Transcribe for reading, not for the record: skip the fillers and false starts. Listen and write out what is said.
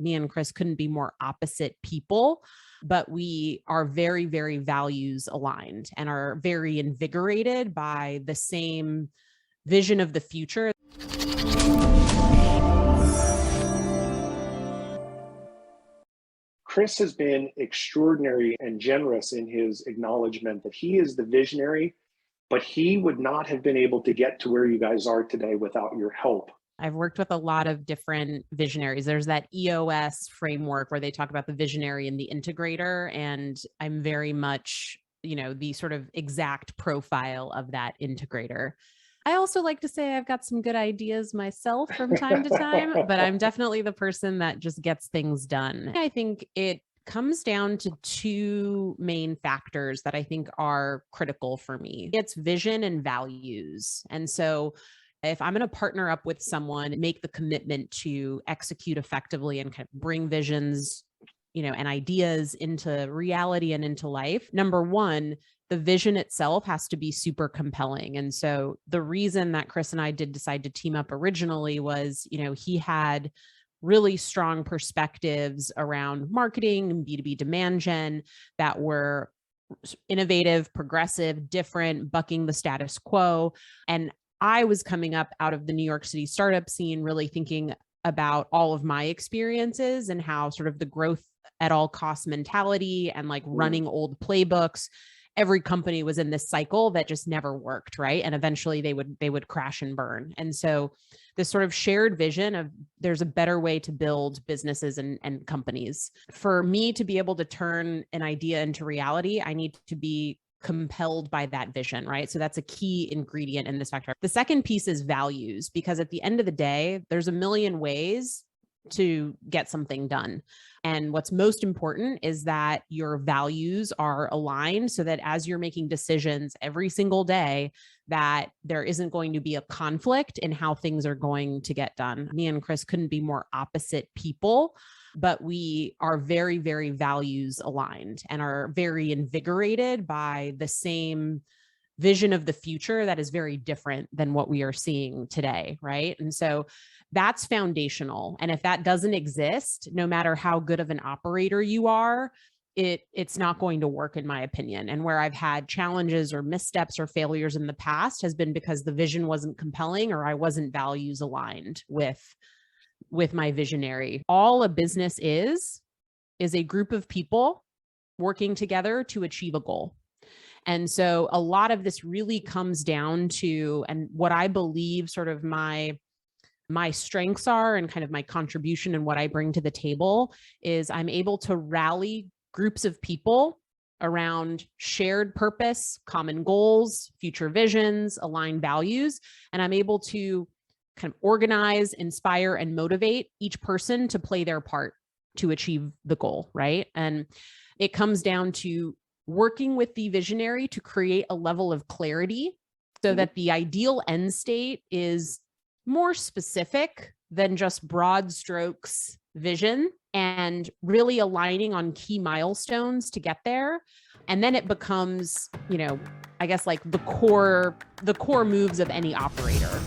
Me and Chris couldn't be more opposite people, but we are very, very values aligned and are very invigorated by the same vision of the future. Chris has been extraordinary and generous in his acknowledgement that he is the visionary, but he would not have been able to get to where you guys are today without your help. I've worked with a lot of different visionaries. There's that EOS framework where they talk about the visionary and the integrator. And I'm very much, the sort of exact profile of that integrator. I also like to say I've got some good ideas myself from time to time, but I'm definitely the person that just gets things done. I think it comes down to two main factors that I think are critical for me. It's vision and values. And so if I'm going to partner up with someone, make the commitment to execute effectively and kind of bring visions, and ideas into reality and into life, number one, the vision itself has to be super compelling. And so the reason that Chris and I did decide to team up originally was, he had really strong perspectives around marketing and B2B demand gen that were innovative, progressive, different, bucking the status quo. And I was coming up out of the New York City startup scene, really thinking about all of my experiences and how sort of the growth at all cost mentality and like running old playbooks, every company was in this cycle that just never worked, right? And eventually they would crash and burn. And so this sort of shared vision of there's a better way to build businesses and companies. For me to be able to turn an idea into reality, I need to be compelled by that vision, right? So that's a key ingredient in this factor. The second piece is values, because at the end of the day, there's a million ways to get something done. And what's most important is that your values are aligned so that as you're making decisions every single day, that there isn't going to be a conflict in how things are going to get done. Me and Chris couldn't be more opposite people, but we are very, very values aligned and are very invigorated by the same vision of the future that is very different than what we are seeing today, right? And so that's foundational. And if that doesn't exist, no matter how good of an operator you are, it's not going to work, in my opinion. And where I've had challenges or missteps or failures in the past has been because the vision wasn't compelling or I wasn't values aligned with my visionary. All a business is a group of people working together to achieve a goal. And so a lot of this really comes down to, and what I believe sort of my strengths are and kind of my contribution and what I bring to the table is I'm able to rally groups of people around shared purpose, common goals, future visions, aligned values. And I'm able to kind of organize, inspire, and motivate each person to play their part to achieve the goal, right? And it comes down to working with the visionary to create a level of clarity so that the ideal end state is more specific than just broad strokes vision, and really aligning on key milestones to get there. And then it becomes, I guess like the core moves of any operator.